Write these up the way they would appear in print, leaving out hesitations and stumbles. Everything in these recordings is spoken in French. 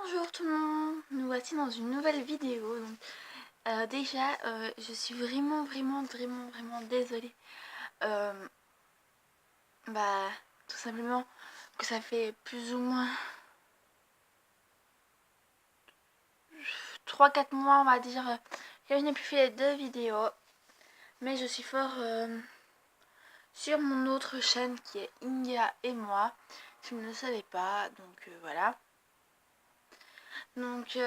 Bonjour tout le monde, nous voici dans une nouvelle vidéo. Donc, je suis vraiment désolée. Euh, bah, tout simplement que ça fait plus ou moins 3-4 mois, on va dire, que je n'ai plus fait de vidéos. Mais je suis fort sur mon autre chaîne qui est Inga et moi. Je ne le savais pas, donc voilà. Donc,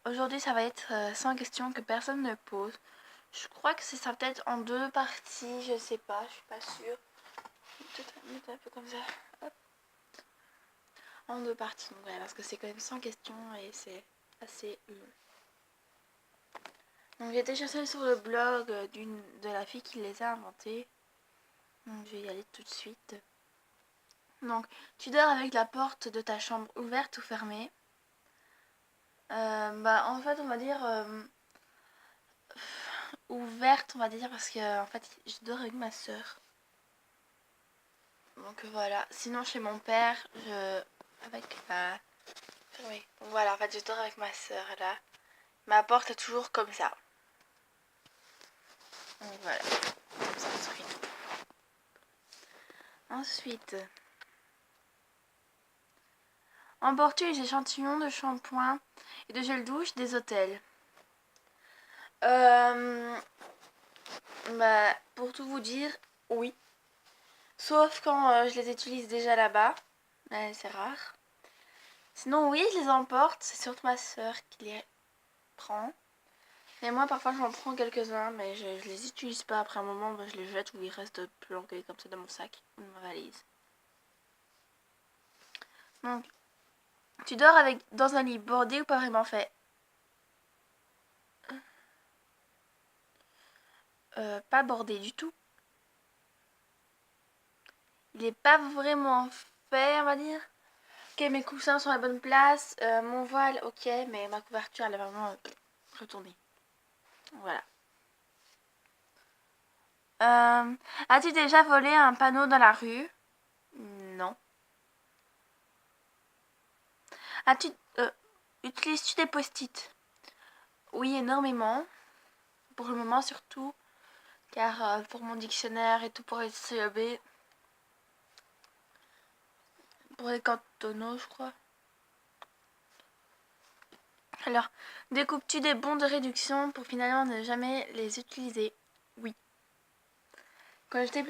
aujourd'hui, ça va être 100 questions que personne ne pose. Je crois que c'est ça, peut-être en 2 parties, je sais pas, je suis pas sûre. Peut-être un peu comme ça. Hop. En 2 parties, donc voilà, parce que c'est quand même 100 questions et c'est assez long. Donc j'ai été chercher sur le blog de la fille qui les a inventées. Donc je vais y aller tout de suite. Donc, tu dors avec la porte de ta chambre ouverte ou fermée? En fait, on va dire ouverte, on va dire, parce que en fait, je dors avec ma soeur. Donc voilà. Sinon, chez mon père, avec ma... Oui. Voilà, en fait, je dors avec ma soeur là. Ma porte est toujours comme ça. Donc voilà. Comme ça, on serait tout. Ensuite, emporter les échantillons de shampoing et de gel douche des hôtels. Pour tout vous dire, oui. Sauf quand je les utilise déjà là-bas. C'est rare. Sinon, oui, je les emporte. C'est surtout ma soeur qui les prend. Et moi, parfois, j'en prends quelques-uns, mais je les utilise pas. Après un moment, je les jette ou ils restent planqués comme ça dans mon sac ou dans ma valise. Donc, tu dors dans un lit bordé ou pas vraiment fait? Pas bordé du tout. Il est pas vraiment fait, on va dire. Ok, mes coussins sont à la bonne place. Mon voile, ok, mais ma couverture, elle est vraiment retournée. Voilà. As-tu déjà volé un panneau dans la rue? Non. Utilises-tu des post-it? Oui, énormément. Pour le moment, surtout. Car pour mon dictionnaire et tout pour les CEB. Pour les cantonaux, je crois. Alors, découpes-tu des bons de réduction pour finalement ne jamais les utiliser? Oui. Quand j'étais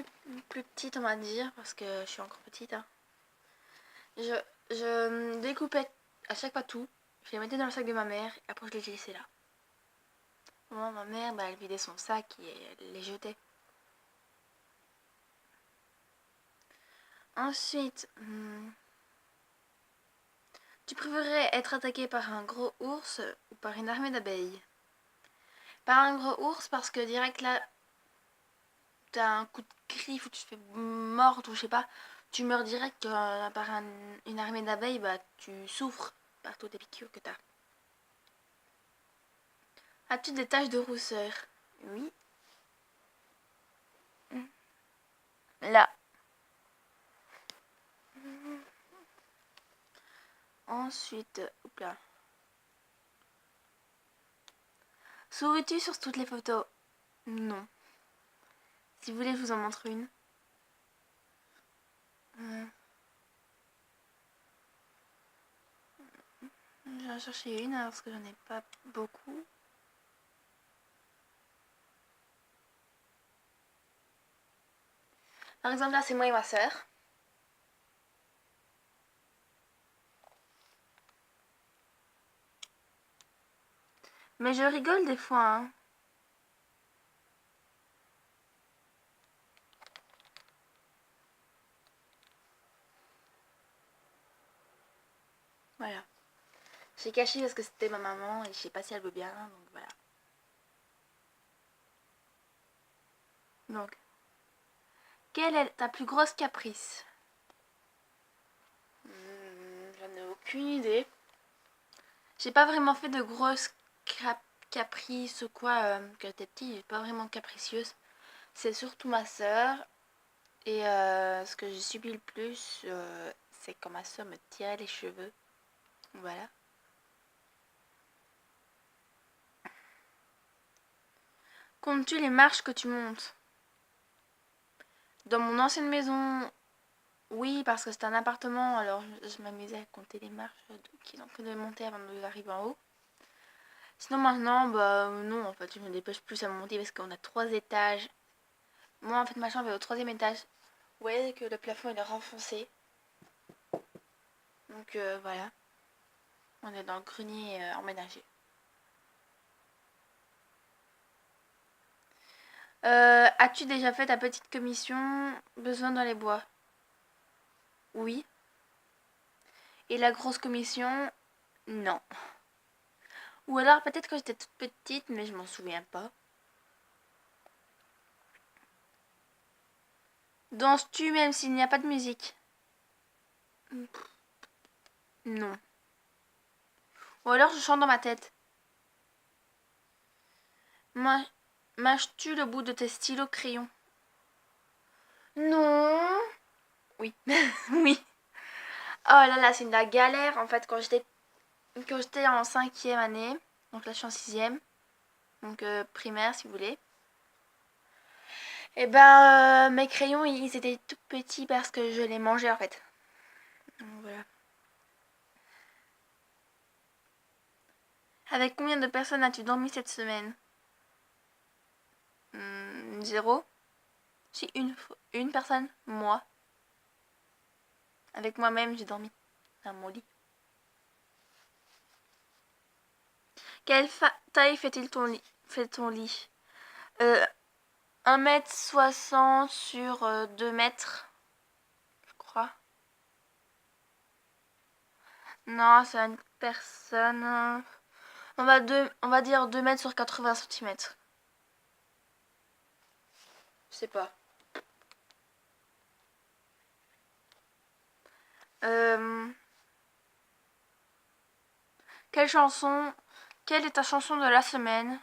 plus petite, on va dire, parce que je suis encore petite, hein, je découpais à chaque fois tout. Je les mettais dans le sac de ma mère et après je les laissais là. Moi, ma mère, elle vidait son sac et elle les jetait. Ensuite, tu préférerais être attaqué par un gros ours ou par une armée d'abeilles? Par un gros ours parce que direct là, t'as un coup de griffe ou tu te fais mordre ou je sais pas, tu meurs direct. Par une armée d'abeilles, bah tu souffres par toutes les piqûres que t'as. As-tu des taches de rousseur? Oui. Là. Ensuite, là. Souris-tu sur toutes les photos? Non. Si vous voulez, je vous en montre une. Je vais en chercher une parce que j'en ai pas beaucoup. Par exemple, là, c'est moi et ma soeur. Mais je rigole des fois, hein. Voilà. J'ai caché parce que c'était ma maman et je sais pas si elle veut bien, donc voilà. Donc, quelle est ta plus grosse caprice? J'en ai aucune idée. J'ai pas vraiment fait de grosses caprices ou quoi quand j'étais petite. J'ai pas vraiment capricieuse. C'est surtout ma soeur. Et ce que j'ai subi le plus, c'est quand ma soeur me tirait les cheveux. Voilà. Comptes-tu les marches que tu montes? Dans mon ancienne maison, oui, parce que c'était un appartement, alors je m'amusais à compter les marches qu'ils ont que de monter avant d'arriver en haut. Sinon maintenant, bah non, en fait, je me dépêche plus à monter parce qu'on a 3 étages. Moi, en fait, ma chambre est au 3e étage. Vous voyez que le plafond il est renfoncé. Donc voilà, on est dans le grenier emménagé. As-tu déjà fait ta petite commission besoin dans les bois? Oui. Et la grosse commission? Non. Ou alors peut-être que j'étais toute petite, mais je m'en souviens pas. Danses-tu même s'il n'y a pas de musique? Non. Ou alors je chante dans ma tête. Mâches-tu le bout de tes stylos crayons? Non. Oui. Oui. Oh là là, c'est la galère en fait quand j'étais en 5e année. Donc là je suis en 6e. Donc primaire si vous voulez. Et ben mes crayons ils étaient tout petits parce que je les mangeais en fait. Donc voilà. Avec combien de personnes as-tu dormi cette semaine? 0. Si une personne, moi. Avec moi-même j'ai dormi dans mon lit. Quelle taille fait-il ton lit? 1,60 m sur 2 mètres, je crois. Non, c'est une personne. On va dire 2 mètres sur 80 cm. Je sais pas. Quelle est ta chanson de la semaine?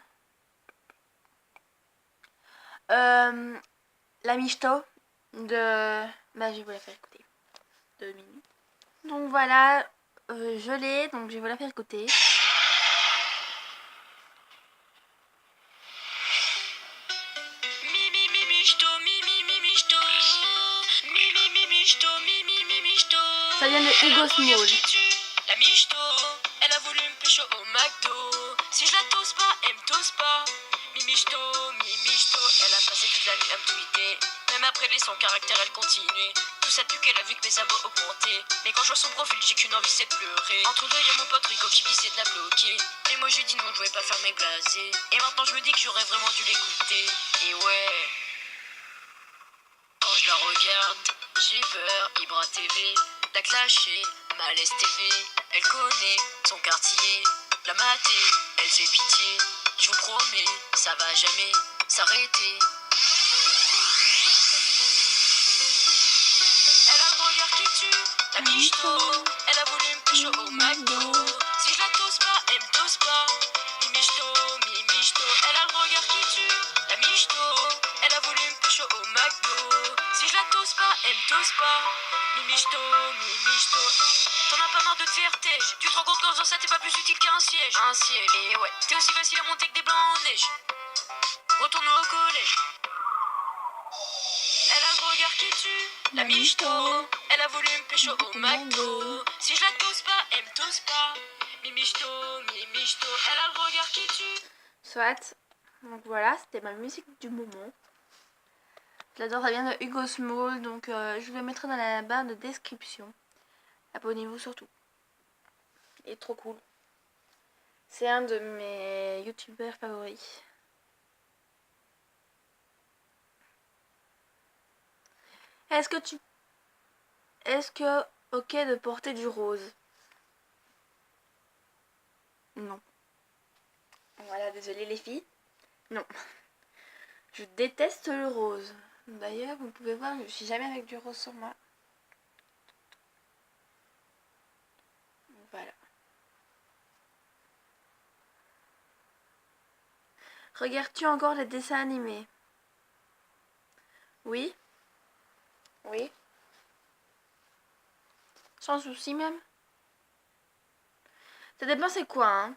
La Michto de... Bah, je vais vous la faire écouter. 2 minutes. Donc voilà, je l'ai, donc je vais vous la faire écouter. Ça vient de Hugo Small. La michto, elle a voulu me pécho au McDo. Si je la tousse pas, elle me tousse pas. Mimichto, elle a passé toute la nuit à me tweeter. Même après son caractère, elle continue. Tout ça depuis qu'elle a vu que mes abos augmentaient. Mais quand je vois son profil, j'ai qu'une envie, c'est de pleurer. Entre deux, y'a mon pote Rico qui visait de la bloquer. Et moi, je lui ai dit non, je vais pas faire mes blasés. Et maintenant, je me dis que j'aurais vraiment dû l'écouter. Et ouais, quand je la regarde, j'ai peur. Ibra TV, la clasher, Malaise TV. Elle connaît son quartier, la mater, elle fait pitié. Je vous promets, ça va jamais s'arrêter. Elle a le regard qui tue, la michto. Elle a voulu me pécho au McDo. Si je la tousse pas, elle me tousse pas. Mimichto. Elle a le regard qui tue, la michto. Elle a voulu me pécho au McDo. Si je la tousse pas, elle me tousse pas. Mimichto. T'en as pas marre de te faire têche. Tu te rends compte qu'en faisant ça, t'es pas plus utile qu'un siège. Un siège, et ouais. T'es aussi facile à monter que des blancs en neige. Retourne au collège. Elle a le regard qui tue, la michto. Elle a voulu me pécho au McDo. Si je la tousse pas, elle me tousse pas. Mimichto. Elle a le regard qui tue. Soit. Donc voilà, c'était ma musique du moment. J'adore, ça vient de Hugo Small, donc je vous le mettrai dans la barre de description. Abonnez-vous surtout. Il est trop cool. C'est un de mes youtubeurs favoris. Est-ce que ok de porter du rose? Non. Voilà, désolé les filles. Non. Je déteste le rose. D'ailleurs, vous pouvez voir, je suis jamais avec du rose sur moi. Voilà. Regardes-tu encore les dessins animés? Oui. Oui. Sans souci même. Ça dépend c'est quoi, hein.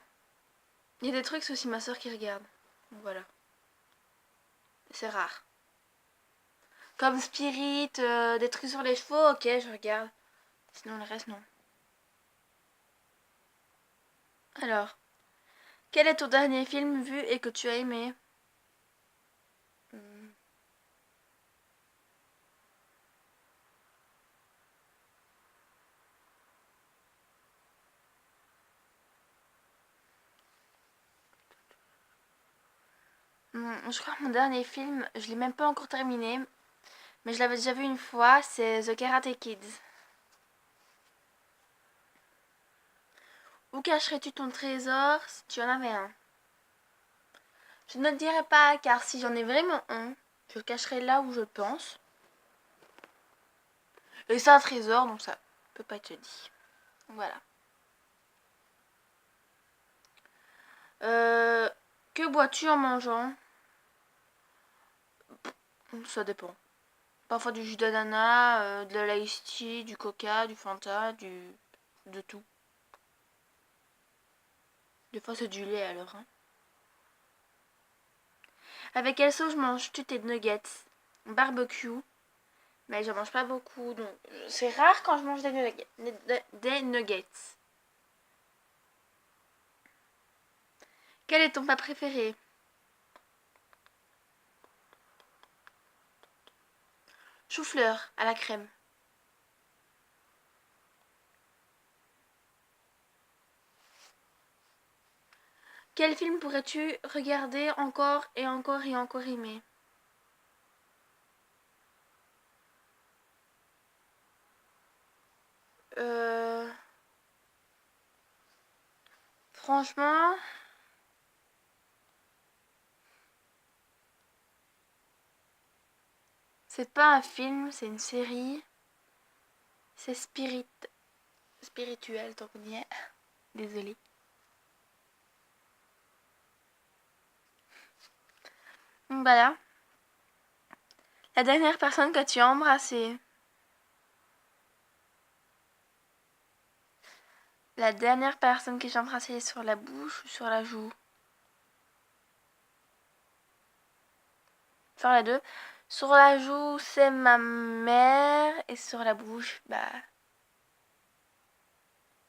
Il y a des trucs, c'est aussi ma soeur qui regarde. Donc voilà. C'est rare. Comme Spirit, des trucs sur les chevaux, ok, je regarde. Sinon, le reste, non. Alors, quel est ton dernier film vu et que tu as aimé? Je crois que mon dernier film, je l'ai même pas encore terminé, mais je l'avais déjà vu une fois, c'est The Karate Kids. Où cacherais-tu ton trésor si tu en avais un? Je ne te dirai pas, car si j'en ai vraiment un, je le cacherai là où je pense. Et c'est un trésor, donc ça peut pas être dit. Voilà. Que bois-tu en mangeant? Ça dépend. Parfois du jus d'ananas, de l'ice tea, du coca, du fanta, de tout. Des fois c'est du lait alors. Hein. Avec quelle sauce manges-tu tes nuggets? Barbecue. Mais j'en mange pas beaucoup, donc c'est rare quand je mange des nuggets. Des nuggets. Quel est ton plat préféré? Chou-fleur à la crème. Quel film pourrais-tu regarder encore et encore et encore aimer? Franchement, c'est pas un film, c'est une série. C'est spirituel, tant qu'on y est. Désolée. Donc voilà. La dernière personne que tu as embrassée. La dernière personne que j'ai embrassée sur la bouche ou sur la joue? Sur les deux. Sur la joue, c'est ma mère. Et sur la bouche, bah...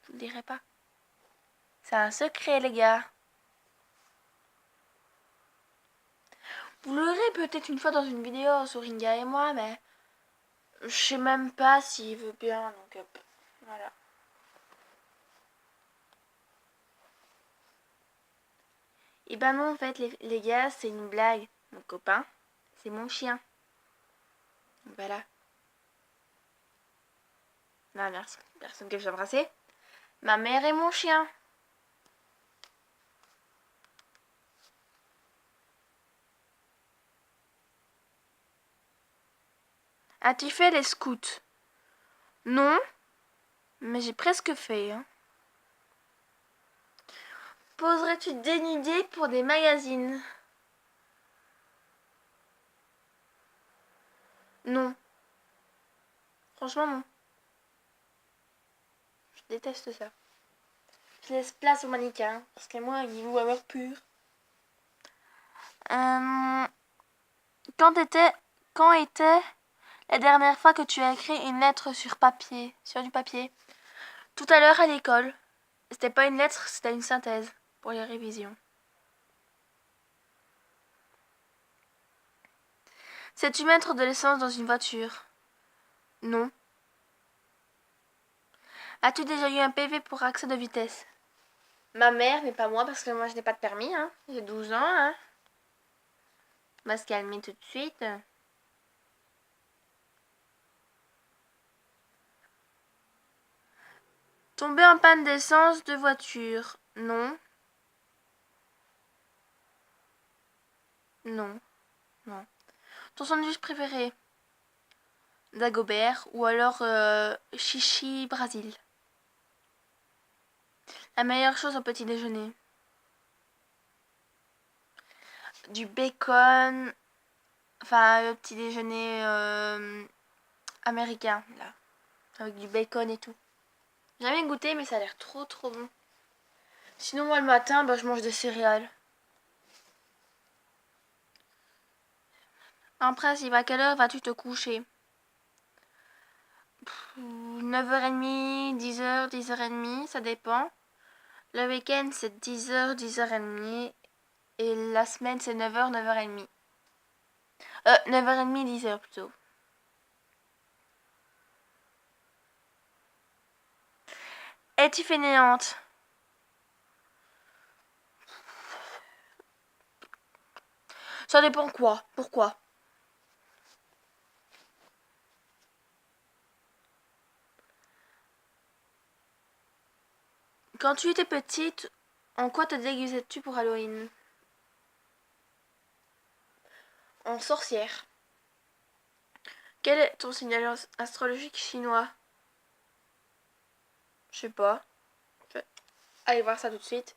Je vous le dirai pas. C'est un secret, les gars. Vous l'aurez peut-être une fois dans une vidéo sur Ringa et moi, mais... Je sais même pas s'il veut bien, donc... voilà. Et ben non, en fait, les gars, c'est une blague. Mon copain, c'est mon chien. Voilà. La personne que j'ai embrassée. Ma mère et mon chien. As-tu fait les scouts? Non, mais j'ai presque fait. Hein. Poserais-tu des idées pour des magazines? Non. Franchement, non. Je déteste ça. Je laisse place aux mannequins, parce que moi, ils vont avoir pur. Quand était la dernière fois que tu as écrit une lettre sur papier, sur du papier? Tout à l'heure à l'école. C'était pas une lettre, c'était une synthèse pour les révisions. Sais-tu mettre de l'essence dans une voiture? Non. As-tu déjà eu un PV pour accès de vitesse? Ma mère, mais pas moi, parce que moi je n'ai pas de permis, hein. J'ai 12 ans, hein. On va se calmer tout de suite. Tomber en panne d'essence de voiture? Non. Non. Non. Ton sandwich préféré? Dagobert ou alors Chichi Brasil? La meilleure chose au petit déjeuner? Du bacon. Enfin, le petit déjeuner américain, là. Avec du bacon et tout. J'ai jamais goûté, mais ça a l'air trop trop bon. Sinon, moi, le matin, bah, je mange des céréales. En principe, à quelle heure vas-tu te coucher? 9h30, 10h, 10h30, ça dépend. Le week-end, c'est 10h, 10h30. Et la semaine, c'est 9h, 9h30. 9h30, 10h plutôt. Es-tu fainéante? Ça dépend quoi? Pourquoi? Quand tu étais petite, en quoi te déguisais-tu pour Halloween? En sorcière. Quel est ton signal astrologique chinois? Je sais pas. Je vais aller voir ça tout de suite.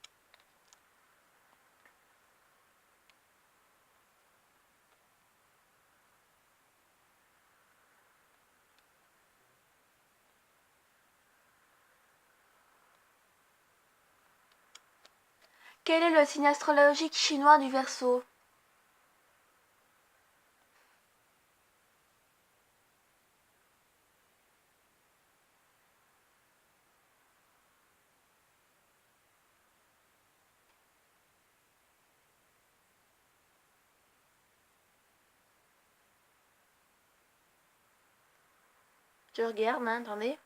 Quel est le signe astrologique chinois du Verseau? Je regarde, hein, attendez.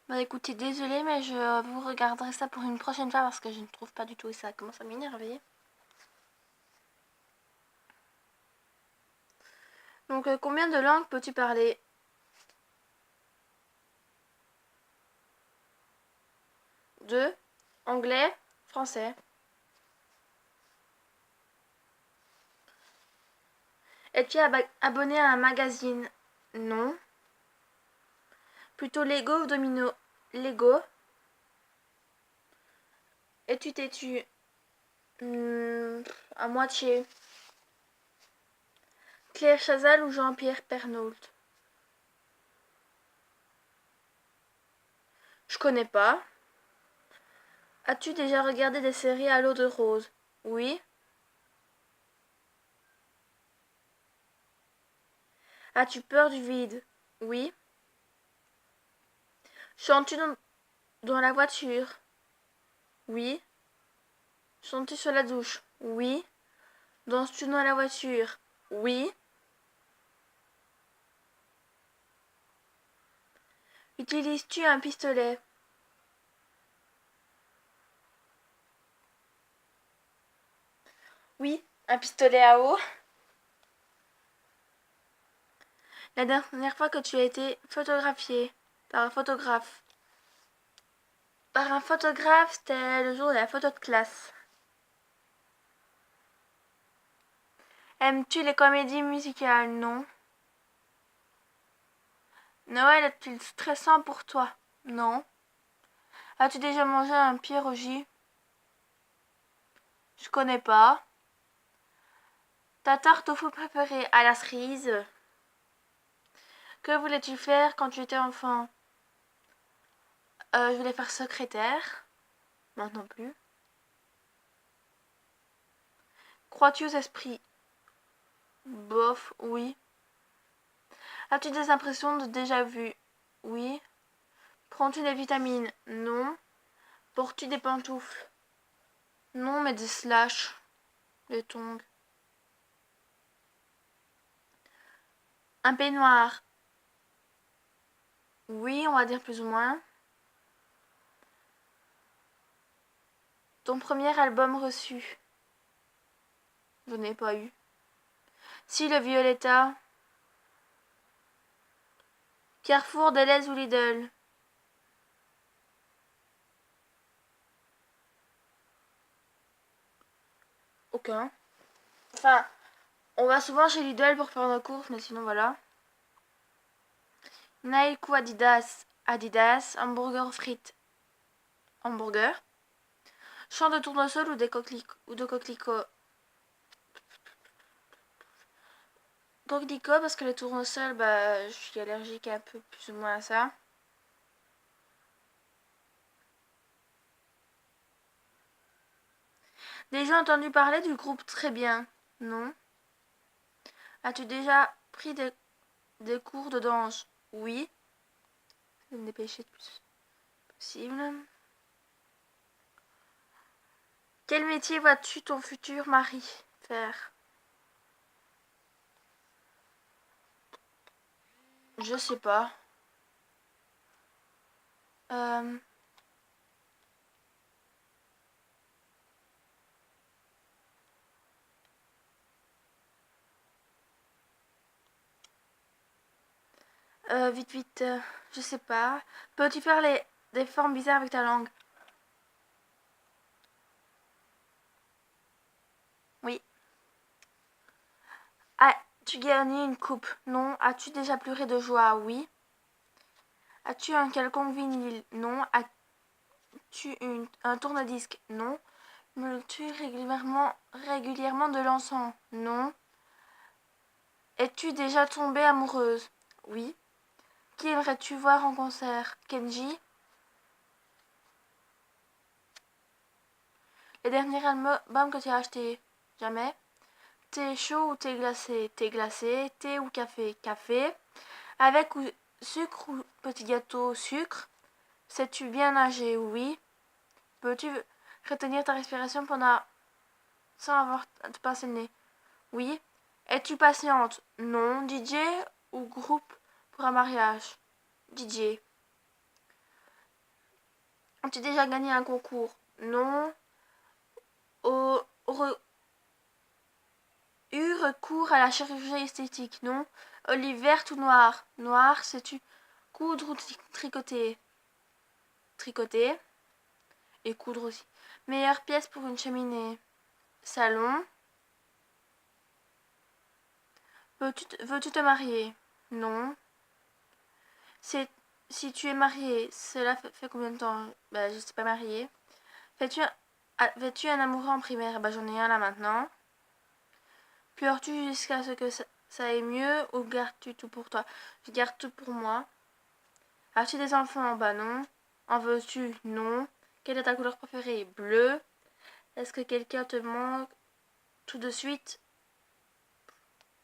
Bah écoutez, désolée, mais je vous regarderai ça pour une prochaine fois parce que je ne trouve pas du tout et ça commence à m'énerver. Donc combien de langues peux-tu parler? 2. Anglais, français. Es-tu abonné à un magazine? Non. Plutôt Lego ou Domino? Lego. Es-tu têtu? À moitié. Claire Chazal ou Jean-Pierre Pernaut? Je connais pas. As-tu déjà regardé des séries à l'eau de rose? Oui. As-tu peur du vide? Oui. Chantes-tu dans la voiture? Oui. Chantes-tu sur la douche? Oui. Danses-tu dans la voiture? Oui. Utilises-tu un pistolet? Oui. Un pistolet à eau? La dernière fois que tu as été photographié par un photographe? Par un photographe, c'était le jour de la photo de classe. Aimes-tu les comédies musicales? Non. Noël est-il stressant pour toi? Non. As-tu déjà mangé un pierogi? Je connais pas. Ta tarte au feu préférée à la cerise? Que voulais-tu faire quand tu étais enfant? Je voulais faire secrétaire. Maintenant plus. Crois-tu aux esprits? Bof, oui. As-tu des impressions de déjà-vu? Oui. Prends-tu des vitamines? Non. Portes-tu des pantoufles? Non, mais des slash. Des tongs. Un peignoir? Oui, on va dire plus ou moins. Ton premier album reçu. Je n'ai pas eu. Si, le Violetta. Carrefour, Deleuze ou Lidl. Aucun. Enfin, on va souvent chez Lidl pour faire nos courses, mais sinon voilà. Nike ou Adidas. Adidas. Hamburger ou frites. Hamburger. Champ de tournesol ou de coquelicots. Coquelicot parce que les tournesols, je suis allergique un peu plus ou moins à ça. Déjà entendu parler du groupe Très Bien? Non. As-tu déjà pris des cours de danse? Oui. Je vais me dépêcher le plus possible. Quel métier vois-tu ton futur mari faire? Je sais pas. Vite, vite. Je sais pas. Peux-tu faire des formes bizarres avec ta langue? Oui. As-tu gagné une coupe? Non. As-tu déjà pleuré de joie? Oui. As-tu un quelconque vinyle? Non. As-tu un tourne-disque? Non. Brûles-tu régulièrement de l'encens? Non. Es-tu déjà tombée amoureuse? Oui. Qui aimerais-tu voir en concert? Kenji? Les derniers albums que tu as achetés? Jamais. Thé chaud ou thé glacé? Thé glacé. Thé ou café? Café. Avec ou sucre ou petit gâteau? Sucre. Sais-tu bien nager? Oui. Peux-tu retenir ta respiration sans avoir à te pincer le nez? Oui. Es-tu patiente? Non. DJ ou groupe pour un mariage? DJ. As-tu déjà gagné un concours? Non. Eu recours à la chirurgie esthétique? Non. Olive verte ou noire? Noire. Sais-tu coudre ou tricoter? Tricoter. Et coudre aussi. Meilleure pièce pour une cheminée? Salon. Veux-tu te marier? Non. Si tu es marié, cela fait combien de temps? Je ne suis pas mariée. Fais-tu un amoureux en primaire? J'en ai un là maintenant. Pleures-tu jusqu'à ce que ça aille mieux ou gardes-tu tout pour toi? Je garde tout pour moi. As-tu des enfants? Non. En veux-tu? Non. Quelle est ta couleur préférée? Bleu. Est-ce que quelqu'un te manque tout de suite?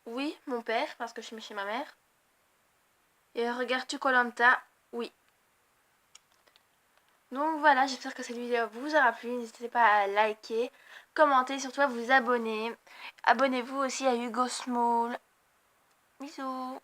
Oui, mon père, parce que je suis chez ma mère. Et regardes-tu koh Oui. Donc voilà, j'espère que cette vidéo vous aura plu. N'hésitez pas à liker, commenter, surtout à vous abonner. Abonnez-vous aussi à Hugo Small. Bisous.